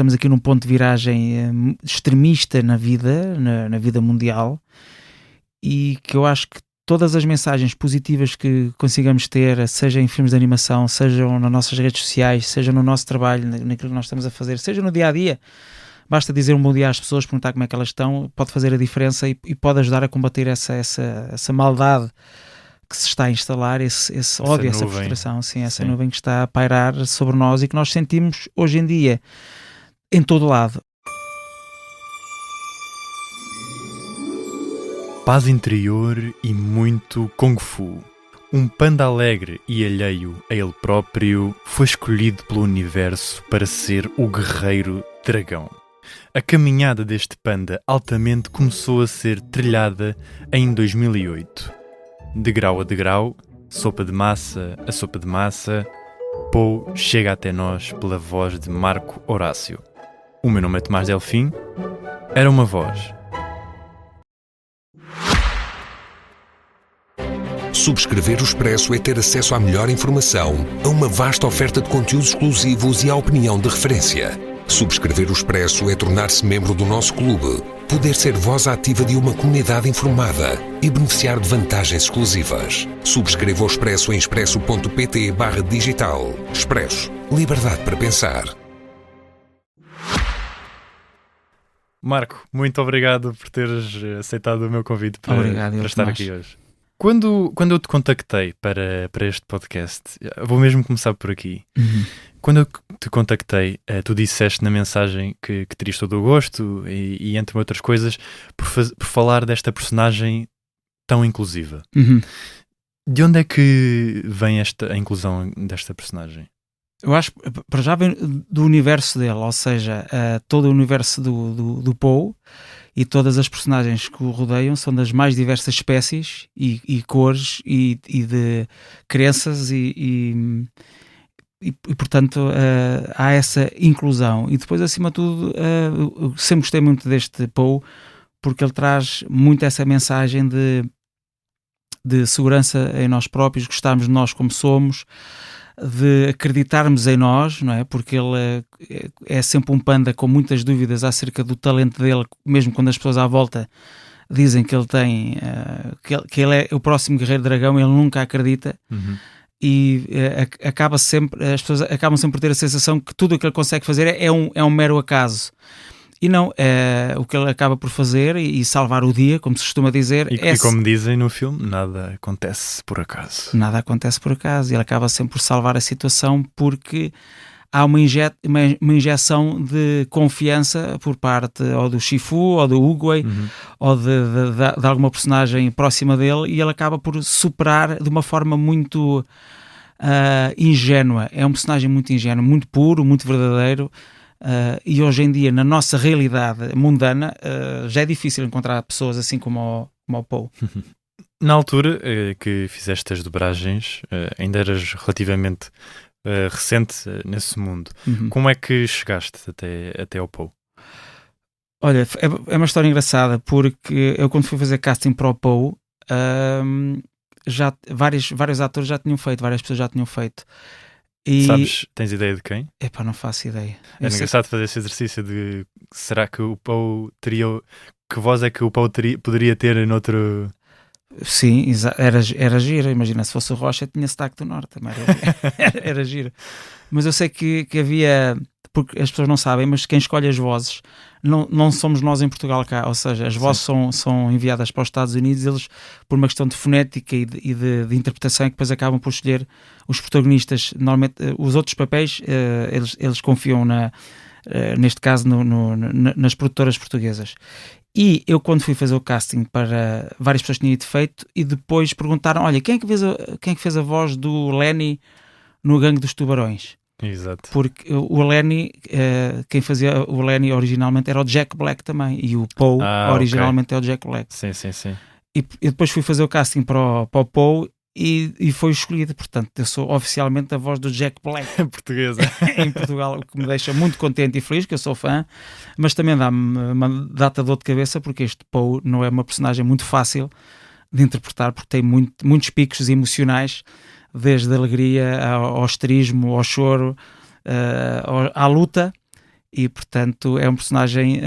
estamos aqui num ponto de viragem extremista na vida, na vida mundial, e que eu acho que todas as mensagens positivas que consigamos ter, seja em filmes de animação, sejam nas nossas redes sociais, seja no nosso trabalho, naquilo que nós estamos a fazer, seja no dia-a-dia, basta dizer um bom dia às pessoas, perguntar como é que elas estão, pode fazer a diferença e pode ajudar a combater essa maldade que se está a instalar, esse ódio, essa frustração, sim, essa nuvem que está a pairar sobre nós e que nós sentimos hoje em dia em todo lado. Paz interior e muito Kung Fu. Um panda alegre e alheio a ele próprio foi escolhido pelo universo para ser o guerreiro dragão. A caminhada deste panda altamente começou a ser trilhada em 2008. Degrau a degrau, sopa de massa a sopa de massa, Poe chega até nós pela voz de Marco Horácio. O meu nome é Tomás Delfim. Era uma voz. Subscrever o Expresso é ter acesso à melhor informação, a uma vasta oferta de conteúdos exclusivos e à opinião de referência. Subscrever o Expresso é tornar-se membro do nosso clube, poder ser voz ativa de uma comunidade informada e beneficiar de vantagens exclusivas. Subscreva o Expresso em expresso.pt/digital. Expresso. Liberdade para pensar. Marco, muito obrigado por teres aceitado o meu convite para estar aqui hoje. Quando eu te contactei para este podcast, vou mesmo começar por aqui. Quando eu te contactei, tu disseste na mensagem que terias todo o gosto e entre outras coisas, por falar desta personagem tão inclusiva. De onde é que vem a inclusão desta personagem? Eu acho que para já vem do universo dele, ou seja, todo o universo do Poe e todas as personagens que o rodeiam são das mais diversas espécies e cores e de crenças e portanto há essa inclusão. E depois, acima de tudo, sempre gostei muito deste Poe porque ele traz muito essa mensagem de segurança em nós próprios, gostarmos de nós como somos, de acreditarmos em nós, não é? Porque ele é sempre um panda com muitas dúvidas acerca do talento dele, mesmo quando as pessoas à volta dizem que ele tem que ele é o próximo guerreiro dragão, ele nunca acredita. E as pessoas acabam sempre por ter a sensação que tudo o que ele consegue fazer é um mero acaso. E não, o que ele acaba por fazer e salvar o dia, como se costuma dizer... E como dizem no filme, nada acontece por acaso. Nada acontece por acaso. E ele acaba sempre por salvar a situação porque há uma injeção de confiança por parte ou do Shifu, ou do Oogway, ou de alguma personagem próxima dele, e ele acaba por superar de uma forma muito ingênua. É um personagem muito ingênuo, muito puro, muito verdadeiro. E hoje em dia, na nossa realidade mundana, já é difícil encontrar pessoas assim como o Poe. Na altura que fizeste as dobragens, ainda eras relativamente recente nesse mundo. Como é que chegaste até ao Poe? Olha, é uma história engraçada, porque eu, quando fui fazer casting para o Poe, já vários atores já tinham feito, várias pessoas já tinham feito. E... Sabes, tens ideia de quem? Epá, não faço ideia. É engraçado fazer esse exercício de será que o Poe teria... Que voz é que o Poe poderia ter noutro... Sim, era giro. Imagina, se fosse o Rocha tinha sotaque do Norte, mas era giro. Mas eu sei que havia... Porque as pessoas não sabem, mas quem escolhe as vozes não somos nós em Portugal cá, ou seja, as vozes são enviadas para os Estados Unidos, eles, por uma questão de fonética e de interpretação, é que depois acabam por escolher os protagonistas. Normalmente, os outros papéis, eles confiam, neste caso, nas produtoras portuguesas. E eu, quando fui fazer o casting para várias pessoas que tinham ido feito, e depois perguntaram, olha, quem é que fez a voz do Lenny no Gangue dos Tubarões? Exato. Porque o Lenny, quem fazia o Lenny originalmente era o Jack Black também, e o Poe originalmente é o Jack Black. Sim. E depois fui fazer o casting para o Poe e foi escolhido. Portanto, eu sou oficialmente a voz do Jack Black portuguesa em Portugal, o que me deixa muito contente e feliz, que eu sou fã, mas também dá-me uma data de dor de cabeça, porque este Poe não é uma personagem muito fácil de interpretar, porque tem muitos picos emocionais, desde a alegria ao asterismo, ao choro, à luta, e portanto é um personagem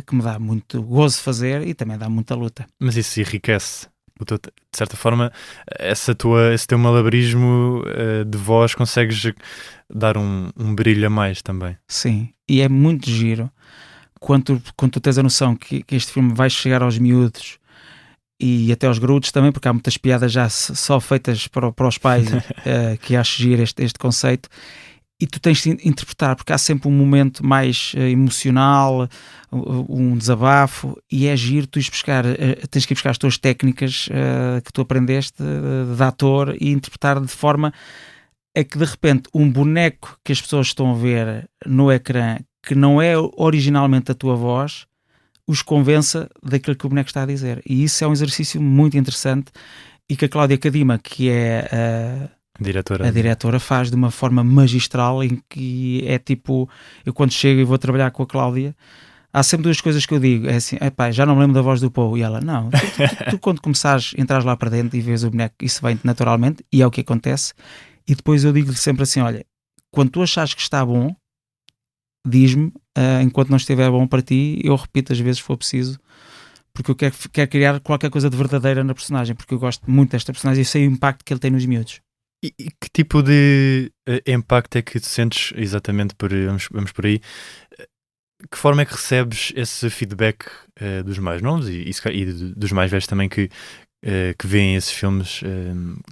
que me dá muito gozo fazer e também dá muita luta. Mas isso enriquece. De certa forma, esse teu malabarismo de voz consegues dar um brilho a mais também. Sim, e é muito giro quando tu tens a noção que este filme vai chegar aos miúdos e até aos graúdos também, porque há muitas piadas já só feitas para os pais que acho giro este conceito, e tu tens de interpretar, porque há sempre um momento mais emocional, um desabafo, e é giro tu tens que ir buscar as tuas técnicas que tu aprendeste de ator e interpretar de forma a que de repente um boneco que as pessoas estão a ver no ecrã, que não é originalmente a tua voz, os convença daquilo que o boneco está a dizer. E isso é um exercício muito interessante e que a Cláudia Kadima, que é a diretora, faz de uma forma magistral, em que é tipo, eu quando chego e vou trabalhar com a Cláudia, há sempre duas coisas que eu digo, é assim, já não me lembro da voz do Poe, e ela, não, tu quando começares, entras lá para dentro e vês o boneco, isso vem naturalmente, e é o que acontece, e depois eu digo-lhe sempre assim, olha, quando tu achares que está bom, diz-me, enquanto não estiver bom para ti, eu repito as vezes se for preciso, porque eu quero criar qualquer coisa de verdadeira na personagem, porque eu gosto muito desta personagem e sei o impacto que ele tem nos miúdos. E que tipo de impacto é que tu sentes exatamente vamos por aí? Que forma é que recebes esse feedback dos mais novos e dos mais velhos também que veem esses filmes?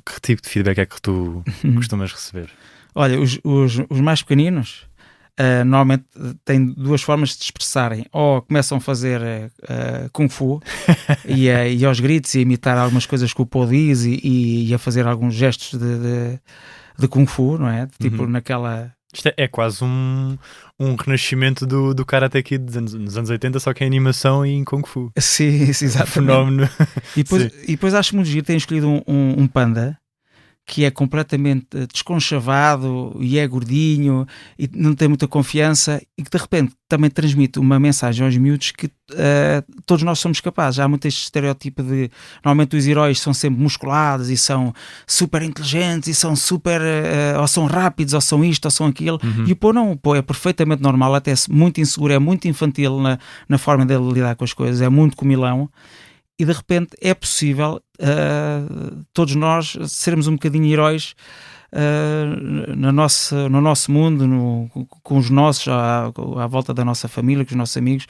Que tipo de feedback é que tu costumas receber? Olha, os mais pequeninos normalmente têm duas formas de se expressarem. Ou começam a fazer Kung Fu e aos gritos e a imitar algumas coisas que o Poe diz e a fazer alguns gestos de Kung Fu, não é? Tipo naquela... Isto é quase um renascimento do Karate Kid dos anos 80, só que em animação e em Kung Fu. Sim, exatamente. Fenómeno. E depois acho muito giro, têm escolhido um panda que é completamente desconchavado e é gordinho e não tem muita confiança e que de repente também transmite uma mensagem aos miúdos que todos nós somos capazes. Há muito este estereótipo de, normalmente os heróis são sempre musculados e são super inteligentes e são super, ou são rápidos, ou são isto, ou são aquilo, e o Poe não, o Poe é perfeitamente normal, até muito inseguro, é muito infantil na forma dele lidar com as coisas, é muito comilão. E de repente é possível todos nós sermos um bocadinho heróis no nosso mundo, com os nossos, à volta da nossa família, com os nossos amigos.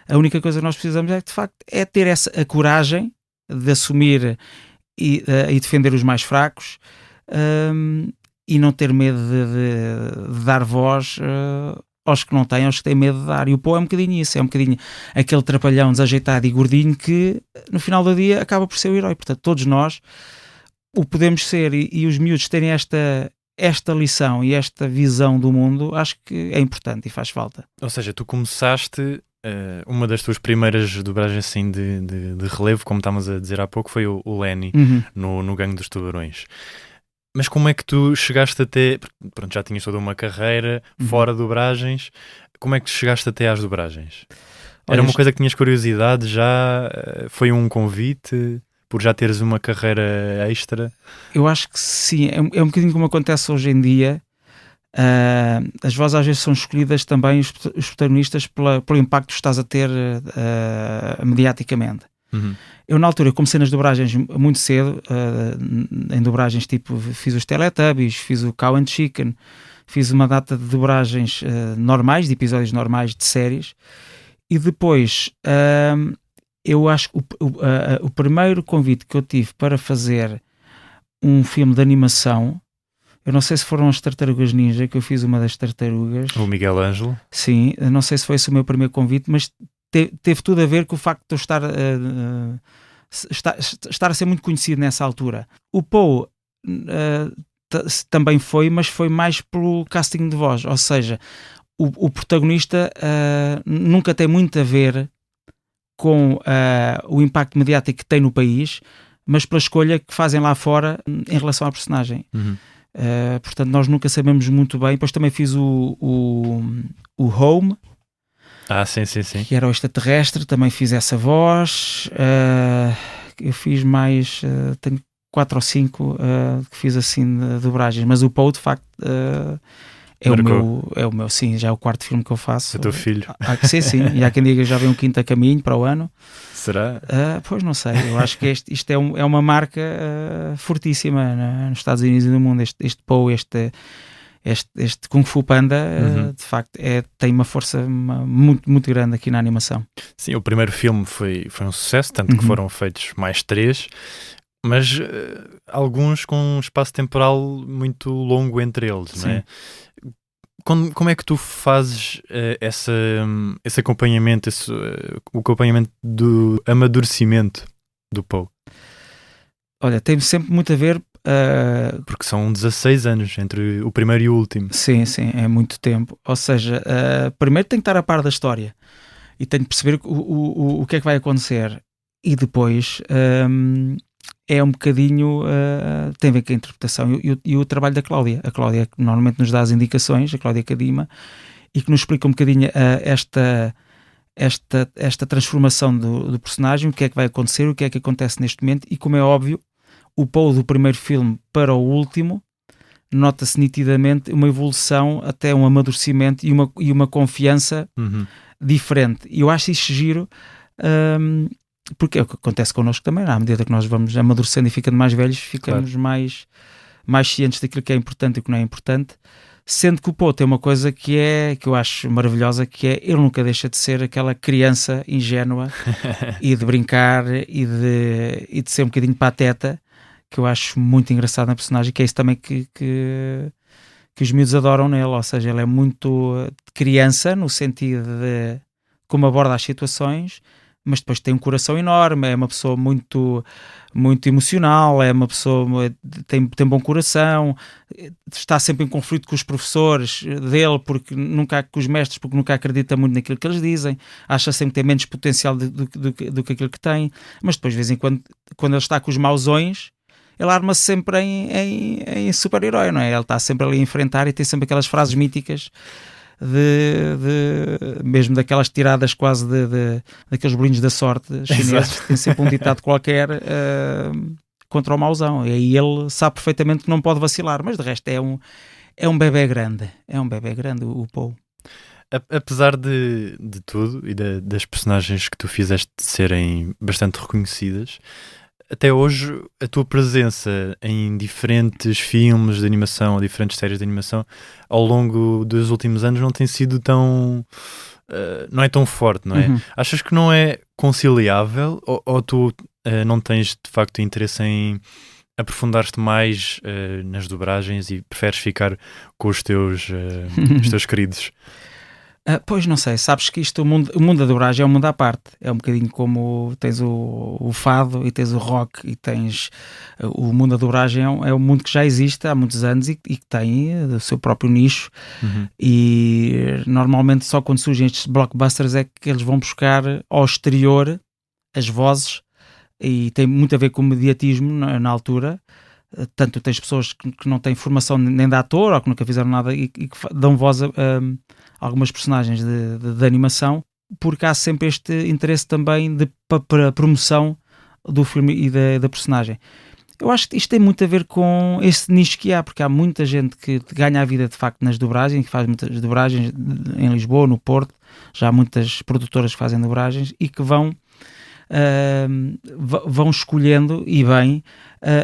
A única coisa que nós precisamos é, de facto, ter a coragem de assumir e defender os mais fracos e não ter medo de dar voz aos que não têm, aos que têm medo de dar. E o Poe é um bocadinho isso, é um bocadinho aquele trapalhão desajeitado e gordinho que no final do dia acaba por ser o herói. Portanto, todos nós o podemos ser, e os miúdos terem esta lição e esta visão do mundo, acho que é importante e faz falta. Ou seja, tu começaste, uma das tuas primeiras dobragens assim de relevo, como estávamos a dizer há pouco, foi o Lenny no Gangue dos Tubarões. Mas como é que tu chegaste até... Pronto, já tinhas toda uma carreira fora de dobragens. Como é que chegaste até às dobragens? Era uma coisa que tinhas curiosidade já? Foi um convite por já teres uma carreira extra? Eu acho que sim. É um bocadinho como acontece hoje em dia. As vozes às vezes são escolhidas também, os protagonistas, pelo impacto que estás a ter mediaticamente. Eu na altura comecei nas dobragens muito cedo, em dobragens tipo, fiz os Teletubbies, fiz o Cow and Chicken, fiz uma data de dobragens normais, de episódios normais de séries, e depois eu acho que o primeiro convite que eu tive para fazer um filme de animação, eu não sei se foram as Tartarugas Ninja, que eu fiz uma das tartarugas. O Miguel Ângelo. Sim, não sei se foi esse o meu primeiro convite, mas teve tudo a ver com o facto de eu estar a ser muito conhecido nessa altura. O Poe também foi, mas foi mais pelo casting de voz, ou seja, o protagonista nunca tem muito a ver com o impacto mediático que tem no país, mas pela escolha que fazem lá fora em relação à personagem. Portanto, nós nunca sabemos muito bem. Depois também fiz o Home. Sim. Que era o extraterrestre, também fiz essa voz. Eu fiz mais, tenho 4 ou 5 que fiz assim de dobragens, mas o Poe de facto É o meu, sim, já é o quarto filme que eu faço. É o teu filho. Sim, e há quem diga que já vem um quinto a caminho para o ano. Será? Pois não sei, eu acho que isto é uma marca fortíssima nos Estados Unidos e no mundo. Este Poe, este Kung Fu Panda, de facto, tem uma força muito, muito grande aqui na animação. Sim, o primeiro filme foi um sucesso, tanto que foram feitos mais 3, mas alguns com um espaço temporal muito longo entre eles, não é? Como é que tu fazes esse acompanhamento, o acompanhamento do amadurecimento do Poe? Olha, tem sempre muito a ver... porque são 16 anos entre o primeiro e o último. Sim, é muito tempo. Ou seja, primeiro tem que estar a par da história e tem que perceber o que é que vai acontecer. E depois é um bocadinho... tem a ver com a interpretação e o trabalho da Cláudia. A Cláudia que normalmente nos dá as indicações, a Cláudia Cadima, e que nos explica um bocadinho esta transformação do personagem, o que é que vai acontecer, o que é que acontece neste momento, e como é óbvio, o Poe do primeiro filme para o último, nota-se nitidamente uma evolução, até um amadurecimento e uma confiança diferente. E eu acho isso giro, porque é o que acontece connosco também. À medida que nós vamos amadurecendo e ficando mais velhos, ficamos mais cientes daquilo que é importante e o que não é importante. Sendo que o Poe tem uma coisa que eu acho maravilhosa, que é ele nunca deixa de ser aquela criança ingênua e de brincar e de ser um bocadinho pateta, que eu acho muito engraçado na personagem, que é isso também que os miúdos adoram nele. Ou seja, ele é muito criança no sentido de como aborda as situações, mas depois tem um coração enorme, é uma pessoa muito, muito emocional, é uma pessoa tem bom coração, está sempre em conflito com os professores dele, com os mestres, porque nunca acredita muito naquilo que eles dizem, acha sempre que tem menos potencial do que aquilo que tem, mas depois de vez em quando ele está com os mauzões, ele arma-se sempre em super-herói, não é? Ele está sempre ali a enfrentar e tem sempre aquelas frases míticas mesmo daquelas tiradas quase daqueles bolinhos da sorte chineses. Tem sempre um ditado qualquer contra o mauzão, e aí ele sabe perfeitamente que não pode vacilar, mas de resto é um bebé grande, o Poe. Apesar de tudo e das personagens que tu fizeste serem bastante reconhecidas, até hoje a tua presença em diferentes filmes de animação ou diferentes séries de animação ao longo dos últimos anos não tem sido tão... não é tão forte, não é? Achas que não é conciliável ou tu não tens de facto interesse em aprofundar-te mais nas dobragens e preferes ficar com os teus queridos? Pois não sei, sabes que o mundo da dobragem é um mundo à parte, é um bocadinho como tens o fado e tens o rock e tens o mundo da dobragem é um mundo que já existe há muitos anos e que tem o seu próprio nicho, e normalmente só quando surgem estes blockbusters é que eles vão buscar ao exterior as vozes, e tem muito a ver com o mediatismo na altura. Tanto tens pessoas que não têm formação nem de ator ou que nunca fizeram nada e que dão voz a algumas personagens de animação, porque há sempre este interesse também para a promoção do filme e da personagem. Eu acho que isto tem muito a ver com esse nicho que há, porque há muita gente que ganha a vida de facto nas dobragens, que faz muitas dobragens em Lisboa, no Porto, já há muitas produtoras que fazem dobragens e que vão escolhendo, e bem,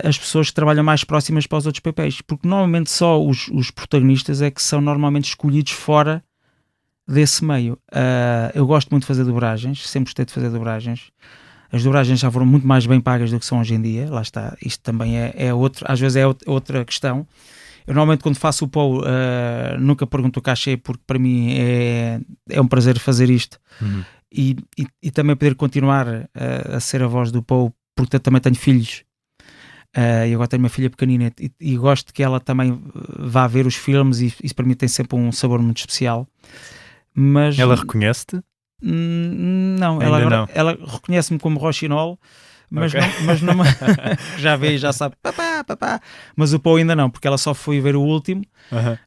as pessoas que trabalham mais próximas para os outros papéis, porque normalmente só os protagonistas é que são normalmente escolhidos fora desse meio. Eu gosto muito de fazer dobragens, sempre gostei de fazer dobragens. As dobragens já foram muito mais bem pagas do que são hoje em dia, lá está, isto também é outro, às vezes é outra questão. Eu normalmente quando faço o Poe nunca pergunto o cachê, porque para mim é um prazer fazer isto. E também poder continuar a ser a voz do Poe, porque eu também tenho filhos, e agora tenho uma filha pequenina e gosto que ela também vá ver os filmes, e isso para mim tem sempre um sabor muito especial. Mas ela reconhece-te? Não, ela reconhece-me como Rochinol, mas okay. não já vê e já sabe papá, mas o Poe ainda não, porque ela só foi ver o último.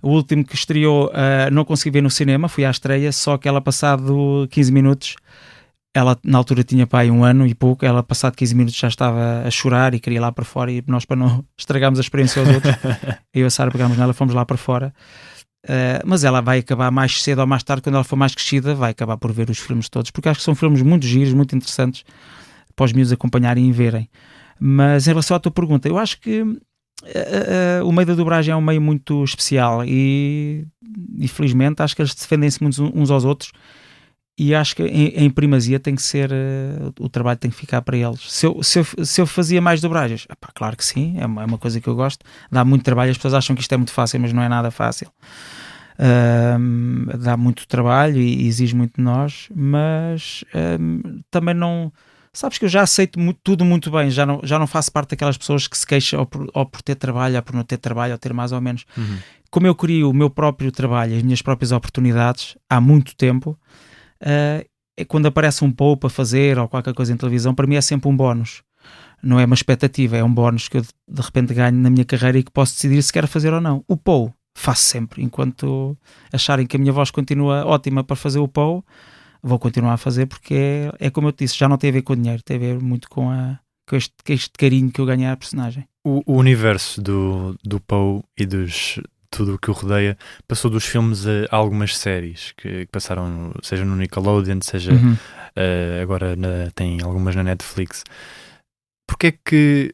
O último que estreou, não consegui ver no cinema, fui à estreia, só que ela passado 15 minutos, ela na altura tinha pai 1 ano e pouco, ela passado 15 minutos já estava a chorar e queria ir lá para fora, e nós, para não estragarmos a experiência aos outros, eu e a Sara pegámos nela, fomos lá para fora. mas ela vai acabar mais cedo ou mais tarde, quando ela for mais crescida, vai acabar por ver os filmes todos, porque acho que são filmes muito giros, muito interessantes para os miúdos acompanharem e verem. Mas em relação à tua pergunta, eu acho que o meio da dobragem é um meio muito especial e felizmente acho que eles defendem-se muito uns aos outros, e acho que em primazia tem que ser, o trabalho tem que ficar para eles. Se eu fazia mais dobragens, claro que sim, é uma coisa que eu gosto, dá muito trabalho, as pessoas acham que isto é muito fácil, mas não é nada fácil. Dá muito trabalho e exige muito de nós, mas também não... Sabes que eu já aceito tudo muito bem, já não faço parte daquelas pessoas que se queixam ou por ter trabalho, ou por não ter trabalho, ou ter mais ou menos. Uhum. Como eu crio o meu próprio trabalho, as minhas próprias oportunidades, há muito tempo, quando aparece um Poe para fazer, ou qualquer coisa em televisão, para mim é sempre um bónus. Não é uma expectativa, é um bónus que eu de repente ganho na minha carreira e que posso decidir se quero fazer ou não. O Poe faço sempre, enquanto acharem que a minha voz continua ótima para fazer o Poe, vou continuar a fazer, porque é como eu te disse, já não tem a ver com o dinheiro, tem a ver muito com este carinho que eu ganhei à personagem. O universo do Poe e tudo o que o rodeia passou dos filmes a algumas séries que passaram, seja no Nickelodeon, seja agora tem algumas na Netflix. Porquê é que,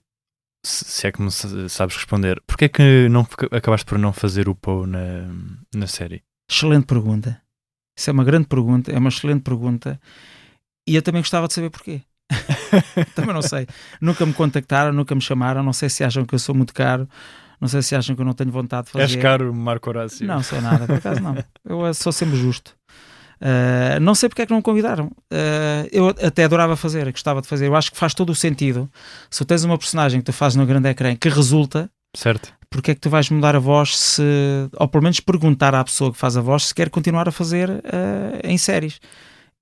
se é que me sabes responder, porquê é que acabaste por não fazer o Poe na série? Excelente pergunta. Isso é uma grande pergunta, é uma excelente pergunta, e eu também gostava de saber porquê. Também não sei. Nunca me contactaram, nunca me chamaram, não sei se acham que eu sou muito caro, não sei se acham que eu não tenho vontade de fazer. És caro, Marco Horácio? Não sou nada, por acaso não. Eu sou sempre justo. Não sei porque é que não me convidaram. Eu até adorava fazer, gostava de fazer. Eu acho que faz todo o sentido. Se tu tens uma personagem que tu fazes no grande ecrã que resulta, certo, porque é que tu vais mudar a voz, ou pelo menos perguntar à pessoa que faz a voz se quer continuar a fazer em séries.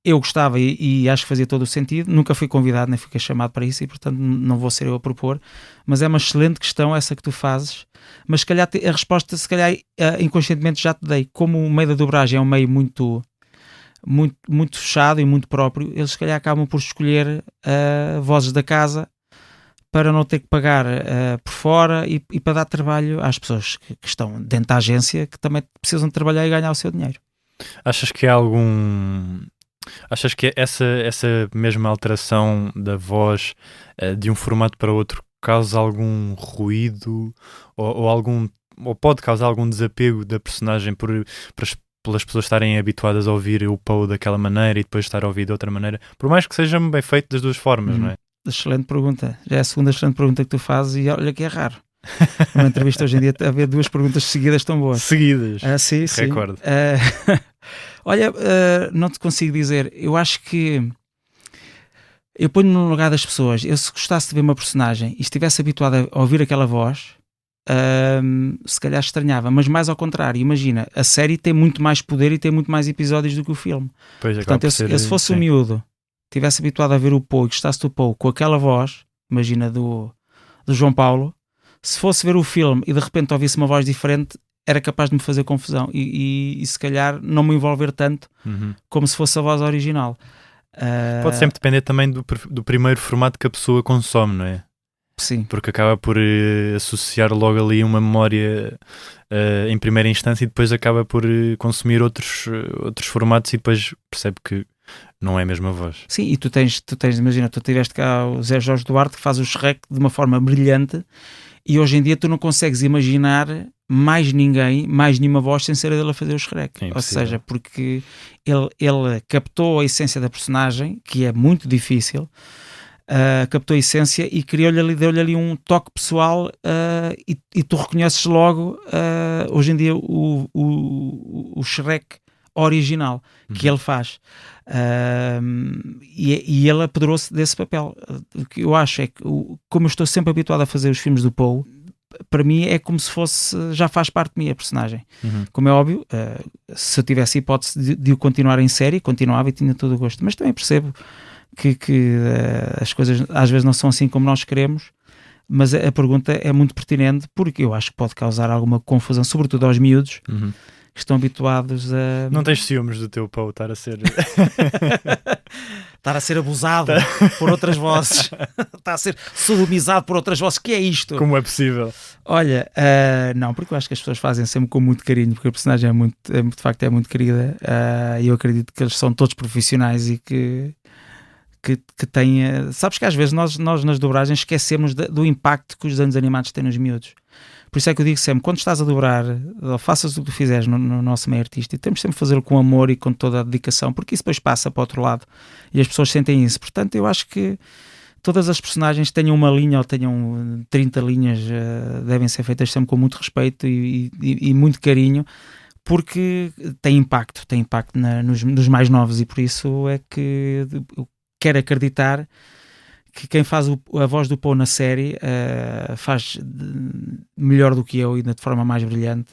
Eu gostava e acho que fazia todo o sentido. Nunca fui convidado, nem fui chamado para isso, e portanto não vou ser eu a propor, mas é uma excelente questão essa que tu fazes. Mas se calhar a resposta, se calhar inconscientemente já te dei. Como o meio da dobragem é um meio muito fechado e muito próprio, eles se calhar acabam por escolher vozes da casa para não ter que pagar por fora e para dar trabalho às pessoas que estão dentro da agência, que também precisam de trabalhar e ganhar o seu dinheiro. Achas que essa mesma alteração da voz de um formato para outro causa algum ruído ou pode causar algum desapego da personagem pelas pessoas estarem habituadas a ouvir o Poe daquela maneira e depois estar a ouvir de outra maneira, por mais que seja bem feito das duas formas, não é? Excelente pergunta. Já é a segunda excelente pergunta que tu fazes e olha que é raro. Numa entrevista hoje em dia haver duas perguntas seguidas tão boas. Seguidas? Sim. Recorde. Olha, não te consigo dizer. Eu acho que eu ponho-me no lugar das pessoas. Eu, se gostasse de ver uma personagem e estivesse habituado a ouvir aquela voz, se calhar estranhava, mas mais ao contrário. Imagina, a série tem muito mais poder e tem muito mais episódios do que o filme. Pois, portanto, eu, se fosse um miúdo, estivesse habituado a ver o Poe e gostasse do Poe com aquela voz, imagina do João Paulo, se fosse ver o filme e de repente ouvisse uma voz diferente, era capaz de me fazer confusão e se calhar não me envolver tanto como se fosse a voz original. Pode sempre depender também do primeiro formato que a pessoa consome, não é? Sim. Porque acaba por associar logo ali uma memória em primeira instância e depois acaba por consumir outros formatos e depois percebe que não é a mesma voz. Sim, e tu tens, imagina, tu tiveste cá o Zé Jorge Duarte que faz o Shrek de uma forma brilhante e hoje em dia tu não consegues imaginar mais nenhuma voz sem ser a dele a fazer o Shrek. Ou seja, porque ele captou a essência da personagem, que é muito difícil, captou a essência e deu-lhe ali um toque pessoal e tu reconheces logo hoje em dia o Shrek original que ele faz. E ele apoderou-se desse papel. O que eu acho é que, como eu estou sempre habituado a fazer os filmes do Poe, para mim é como se fosse, já faz parte de mim a personagem. Como é óbvio, se eu tivesse hipótese de o continuar em série, continuava e tinha todo o gosto, mas também percebo que as coisas às vezes não são assim como nós queremos, mas a pergunta é muito pertinente porque eu acho que pode causar alguma confusão, sobretudo aos miúdos que estão habituados a... Não tens ciúmes do teu Poe estar a ser... estar a ser abusado por outras vozes, está a ser sodomizado por outras vozes. Que é isto? Como é possível? Olha, não, porque eu acho que as pessoas fazem sempre com muito carinho, porque a personagem de facto é muito querida, e eu acredito que eles são todos profissionais e que têm... sabes que às vezes nós nas dobragens esquecemos do impacto que os desenhos animados têm nos miúdos. Por isso é que eu digo sempre, quando estás a dobrar, ou faças o que tu fizeres no nosso meio artístico, temos sempre de fazê-lo com amor e com toda a dedicação, porque isso depois passa para o outro lado e as pessoas sentem isso. Portanto, eu acho que todas as personagens, tenham uma linha ou tenham 30 linhas, devem ser feitas sempre com muito respeito e muito carinho, porque tem impacto nos mais novos, e por isso é que eu quero acreditar que quem faz a voz do Poe na série faz melhor do que eu, ainda de forma mais brilhante,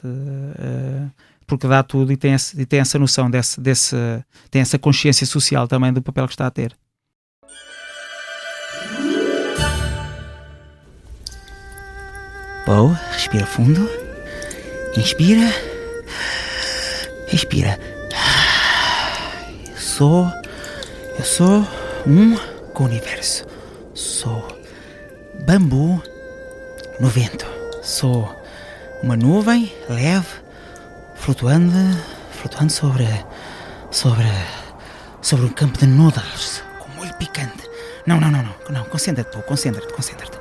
porque dá tudo e tem essa noção, tem essa consciência social também do papel que está a ter. Poe, respira fundo, inspira, expira. Eu sou um com o universo. Sou bambu no vento. Sou uma nuvem leve, flutuando sobre um campo de noodles com molho picante. Não, concentra-te, Poe, concentra-te.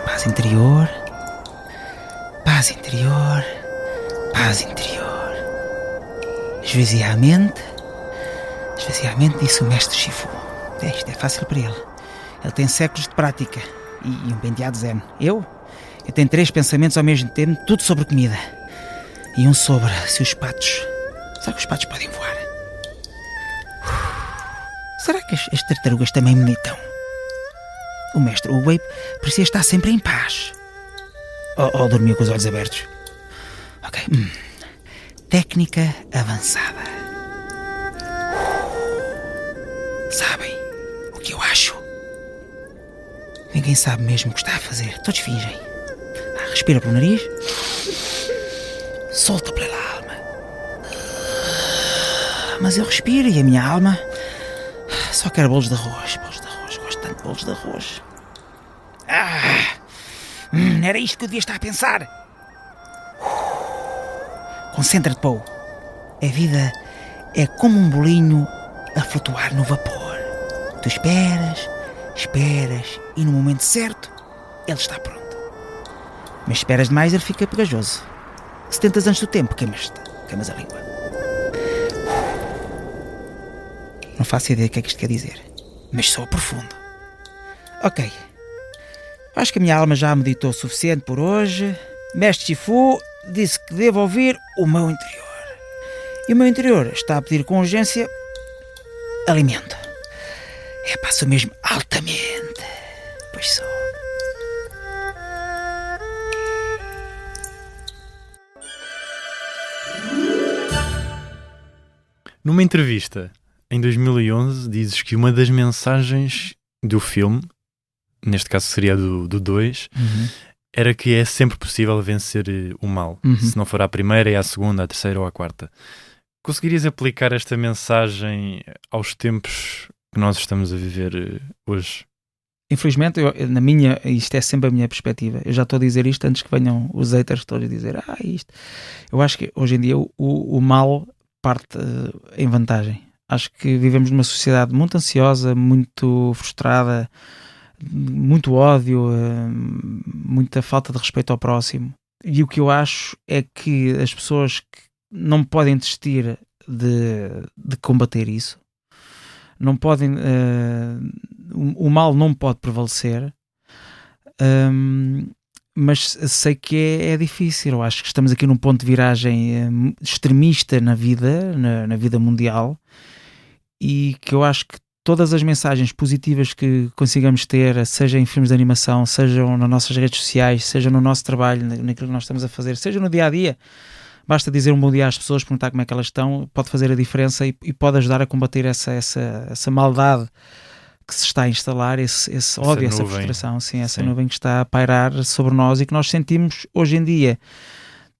Paz interior. Esvazia a mente, disse o mestre Shifu. Isto é fácil para ele. Ele tem séculos de prática e um penteado zen. Eu tenho 3 pensamentos ao mesmo tempo, tudo sobre comida. E um sobre se os patos... Será que os patos podem voar? Será que as tartarugas também meditam? O mestre Uwei parecia estar sempre em paz. Ou dormia com os olhos abertos. Ok. Técnica avançada. Sabem o que eu acho? Ninguém sabe mesmo o que está a fazer. Todos fingem. Respira pelo nariz. Solta pela alma. Mas eu respiro e a minha alma só quer bolos de arroz. Gosto tanto de bolos de arroz. Era isto que eu devia estar a pensar. Concentra-te, Poe. A vida é como um bolinho a flutuar no vapor. Tu esperas e no momento certo ele está pronto. Mas esperas demais, ele fica pegajoso. Se tentas antes do tempo, queimas a língua. Não faço ideia do que é que isto quer dizer, mas sou profundo. Ok. Acho que a minha alma já meditou o suficiente por hoje. Mestre Shifu disse que devo ouvir o meu interior. E o meu interior está a pedir com urgência alimento. Passo mesmo altamente. Pois sou. Numa entrevista em 2011, dizes que uma das mensagens do filme, neste caso seria do 2, era que é sempre possível vencer o mal. Se não for à primeira, é à segunda, à terceira ou à quarta. Conseguirias aplicar esta mensagem aos tempos que nós estamos a viver hoje? Infelizmente, isto é sempre a minha perspectiva. Eu já estou a dizer isto antes que venham os haters todos a dizer isto. Eu acho que hoje em dia o mal parte em vantagem. Acho que vivemos numa sociedade muito ansiosa, muito frustrada, muito ódio, muita falta de respeito ao próximo. E o que eu acho é que as pessoas que não podem desistir de combater isso, não podem, o mal não pode prevalecer, mas sei que é difícil. Eu acho que estamos aqui num ponto de viragem extremista na vida mundial, e que eu acho que todas as mensagens positivas que consigamos ter, seja em filmes de animação, sejam nas nossas redes sociais, seja no nosso trabalho, naquilo que nós estamos a fazer, seja no dia-a-dia, basta dizer um bom dia às pessoas, perguntar como é que elas estão, pode fazer a diferença e pode ajudar a combater essa maldade que se está a instalar, esse ódio, essa frustração, essa nuvem que está a pairar sobre nós e que nós sentimos hoje em dia.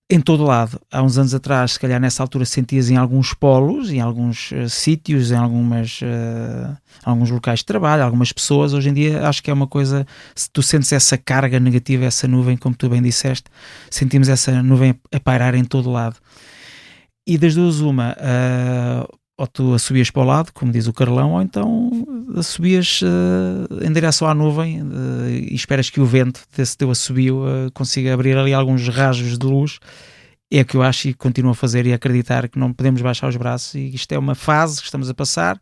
em todo lado. Há uns anos atrás, se calhar nessa altura sentias em alguns polos, em alguns sítios, em alguns locais de trabalho, algumas pessoas. Hoje em dia acho que é uma coisa, se tu sentes essa carga negativa, essa nuvem, como tu bem disseste, sentimos essa nuvem a pairar em todo lado. E das duas uma, ou tu assobias para o lado, como diz o Carlão, ou então assobias em direção à nuvem e esperas que o vento desse teu assobio consiga abrir ali alguns rajos de luz. É o que eu acho e continuo a fazer e a acreditar que não podemos baixar os braços, e isto é uma fase que estamos a passar,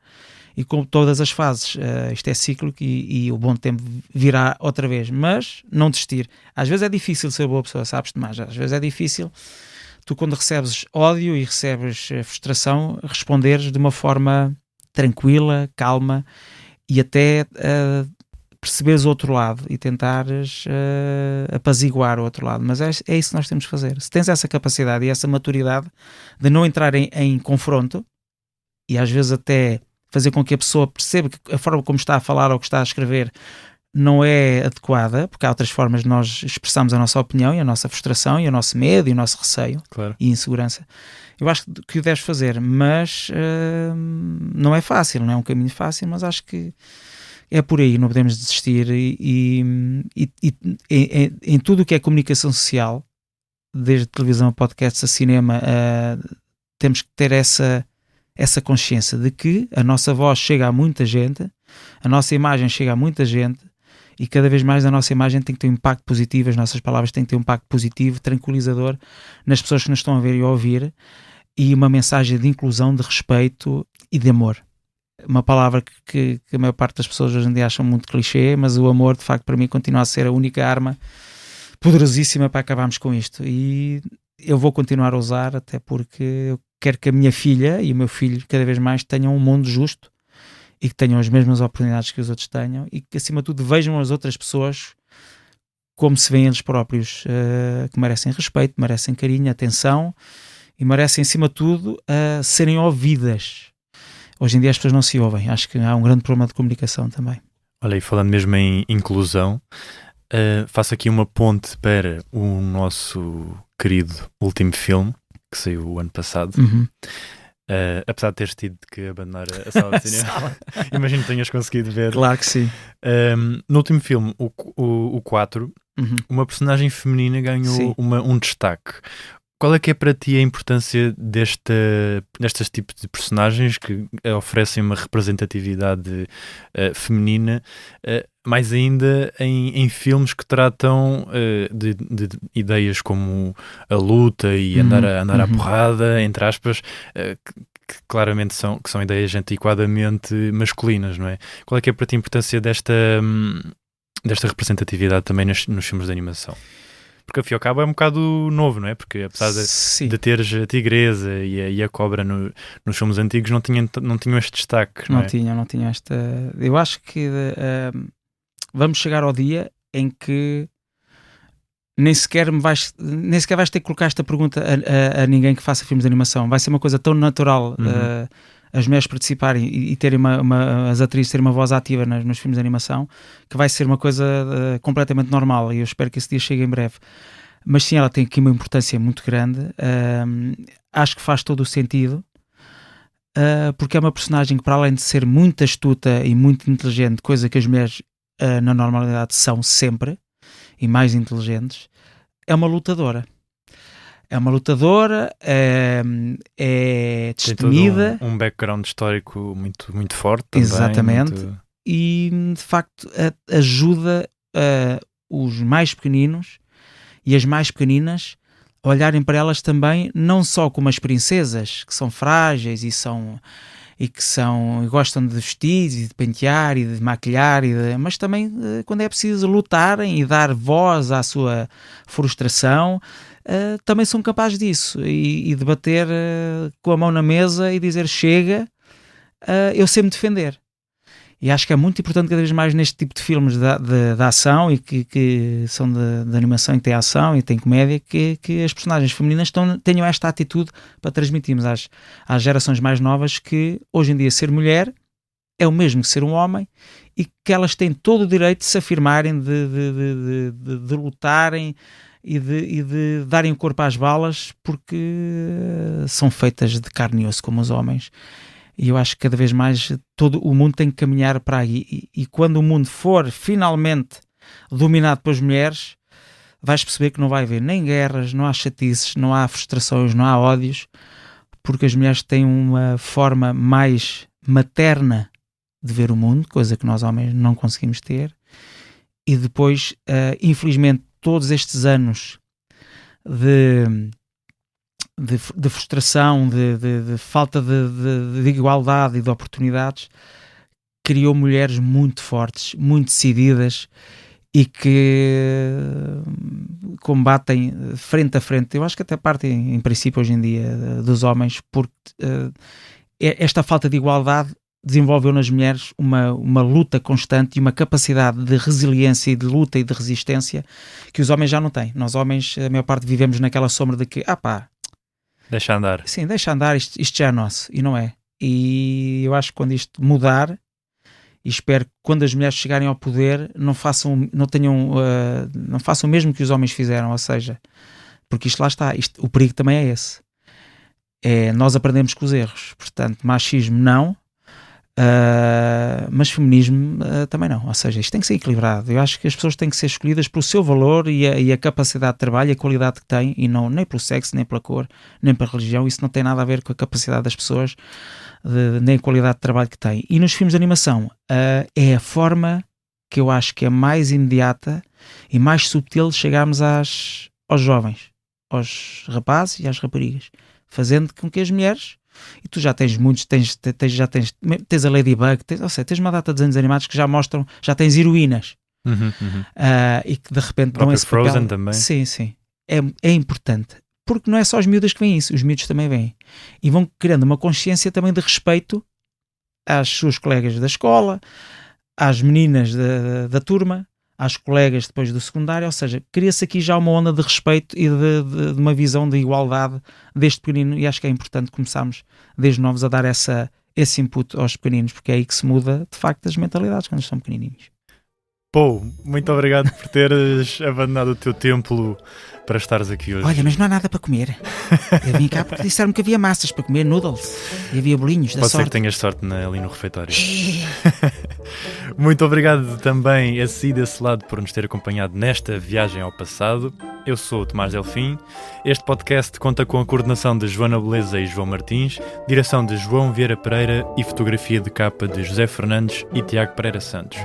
e como todas as fases, isto é cíclico, e o bom tempo virá outra vez, mas não desistir. Às vezes é difícil ser boa pessoa, sabes, Tomás? Às vezes é difícil. Tu, quando recebes ódio e recebes frustração, responderes de uma forma tranquila, calma, e até perceberes o outro lado e tentares apaziguar o outro lado. Mas é isso que nós temos que fazer. Se tens essa capacidade e essa maturidade de não entrar em confronto, e às vezes até fazer com que a pessoa perceba que a forma como está a falar ou que está a escrever não é adequada, porque há outras formas de nós expressarmos a nossa opinião e a nossa frustração e o nosso medo e o nosso receio, claro, e insegurança. Eu acho que o deves fazer, mas não é fácil, não é um caminho fácil, mas acho que é por aí, não podemos desistir, e em tudo o que é comunicação social, desde televisão a podcasts a cinema, temos que ter essa consciência de que a nossa voz chega a muita gente, a nossa imagem chega a muita gente, e cada vez mais a nossa imagem tem que ter um impacto positivo, as nossas palavras têm que ter um impacto positivo, tranquilizador nas pessoas que nos estão a ver e a ouvir, e uma mensagem de inclusão, de respeito e de amor. Uma palavra que a maior parte das pessoas hoje em dia acham muito clichê, mas o amor, de facto, para mim continua a ser a única arma poderosíssima para acabarmos com isto, e eu vou continuar a usar, até porque eu quero que a minha filha e o meu filho cada vez mais tenham um mundo justo e que tenham as mesmas oportunidades que os outros tenham, e que acima de tudo vejam as outras pessoas como se veem eles próprios, que merecem respeito, merecem carinho, atenção, e merecem acima de tudo serem ouvidas. Hoje em dia as pessoas não se ouvem, acho que há um grande problema de comunicação também. Olha, e falando mesmo em inclusão, faço aqui uma ponte para o nosso querido último filme, que saiu o ano passado. Apesar de teres tido que abandonar a sala de cinema, imagino que tenhas conseguido ver. Claro que sim. No último filme, o 4, uma personagem feminina ganhou um destaque. Qual é que é para ti a importância destes tipos de personagens que oferecem uma representatividade feminina, mais ainda em filmes que tratam de ideias como a luta e andar à porrada, entre aspas, que claramente são ideias antiquadamente masculinas, não é? Qual é que é para ti a importância desta representatividade também nos filmes de animação? Porque ao fim e ao cabo é um bocado novo, não é? Porque apesar de teres a tigresa e a cobra nos filmes antigos, não tinham este destaque, não é? Não tinham esta... Eu acho que vamos chegar ao dia em que nem sequer vais ter que colocar esta pergunta a ninguém que faça filmes de animação. Vai ser uma coisa tão natural as mulheres participarem e terem as atrizes terem uma voz ativa nos filmes de animação, que vai ser uma coisa completamente normal, e eu espero que esse dia chegue em breve. Mas sim, ela tem aqui uma importância muito grande. Acho que faz todo o sentido, porque é uma personagem que, para além de ser muito astuta e muito inteligente, coisa que as mulheres na normalidade são sempre, e mais inteligentes, é uma lutadora. É uma lutadora, é destemida. Tem todo um background histórico muito, muito forte também. Exatamente. E, de facto, ajuda os mais pequeninos e as mais pequeninas a olharem para elas também, não só como as princesas, que são frágeis e gostam de vestir e de pentear e de maquilhar, mas também quando é preciso lutarem e dar voz à sua frustração, também são capazes disso, e de bater com a mão na mesa e dizer: chega, eu sei me defender. E acho que é muito importante cada vez mais neste tipo de filmes de ação, e que são de animação e que tem ação e tem comédia, que as personagens femininas tenham esta atitude para transmitirmos às gerações mais novas que hoje em dia ser mulher é o mesmo que ser um homem, e que elas têm todo o direito de se afirmarem, de lutarem e de darem o corpo às balas, porque são feitas de carne e osso como os homens. E eu acho que cada vez mais todo o mundo tem que caminhar para aí. E quando o mundo for finalmente dominado pelas mulheres, vais perceber que não vai haver nem guerras, não há chatices, não há frustrações, não há ódios, porque as mulheres têm uma forma mais materna de ver o mundo, coisa que nós homens não conseguimos ter. E depois, infelizmente, todos estes anos de frustração, de falta de igualdade e de oportunidades, criou mulheres muito fortes, muito decididas e que combatem frente a frente. Eu acho que até partem, em princípio, hoje em dia, dos homens, porque esta falta de igualdade desenvolveu nas mulheres uma luta constante e uma capacidade de resiliência e de luta e de resistência que os homens já não têm. Nós homens, a maior parte, vivemos naquela sombra de que, deixa andar. Sim, deixa andar, isto já é nosso, e não é. E eu acho que quando isto mudar, e espero que quando as mulheres chegarem ao poder não façam o mesmo que os homens fizeram, ou seja, porque isto lá está, o perigo também é esse. Nós aprendemos com os erros, portanto, machismo não, mas feminismo também não, ou seja, isto tem que ser equilibrado. Eu acho que as pessoas têm que ser escolhidas pelo seu valor e a capacidade de trabalho e a qualidade que têm, e não nem pelo sexo, nem pela cor, nem pela religião. Isso não tem nada a ver com a capacidade das pessoas, nem a qualidade de trabalho que têm. E nos filmes de animação é a forma que eu acho que é mais imediata e mais subtil de chegarmos aos jovens, aos rapazes e às raparigas, fazendo com que as mulheres, e tu já tens muitos, tens a Ladybug, tens uma data de desenhos animados que já mostram, já tens heroínas, e que de repente dão esse Frozen papel. também. Sim, é importante, porque não é só os miúdas que veem isso, os miúdos também veem, e vão criando uma consciência também de respeito às suas colegas da escola, às meninas da turma, às colegas depois do secundário, ou seja, cria-se aqui já uma onda de respeito e de uma visão de igualdade desde pequenino, e acho que é importante começarmos desde novos a dar esse input aos pequeninos, porque é aí que se muda de facto as mentalidades quando eles são pequenininhos. Pô, muito obrigado por teres abandonado o teu templo para estares aqui hoje. Olha, mas não há nada para comer. Eu vim cá porque disseram-me que havia massas para comer, noodles, e havia bolinhos da Pode sorte. ser que tenhas sorte ali no refeitório. Muito obrigado também a si desse lado por nos ter acompanhado nesta viagem ao passado. Eu sou o Tomás Delfim. Este podcast conta com a coordenação de Joana Beleza e João Martins, direção de João Vieira Pereira e fotografia de capa de José Fernandes e Tiago Pereira Santos.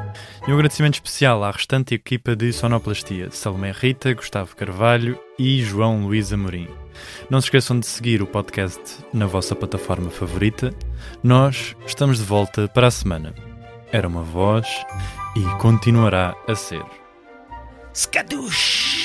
E um agradecimento especial à restante equipa de Sonoplastia, Salomé Rita, Gustavo Carvalho e João Luís Amorim. Não se esqueçam de seguir o podcast na vossa plataforma favorita. Nós estamos de volta para a semana. Era uma voz e continuará a ser. Skadush!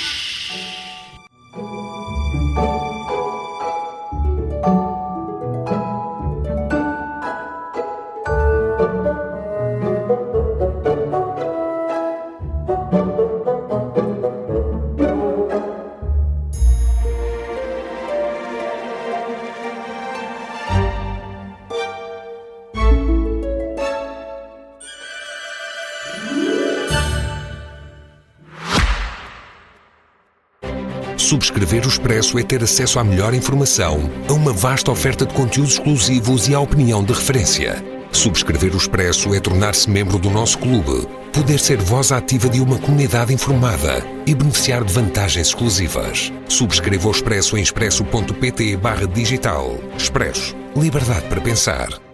Subscrever o Expresso é ter acesso à melhor informação, a uma vasta oferta de conteúdos exclusivos e à opinião de referência. Subscrever o Expresso é tornar-se membro do nosso clube, poder ser voz ativa de uma comunidade informada e beneficiar de vantagens exclusivas. Subscreva o Expresso em expresso.pt/digital. Expresso. Liberdade para pensar.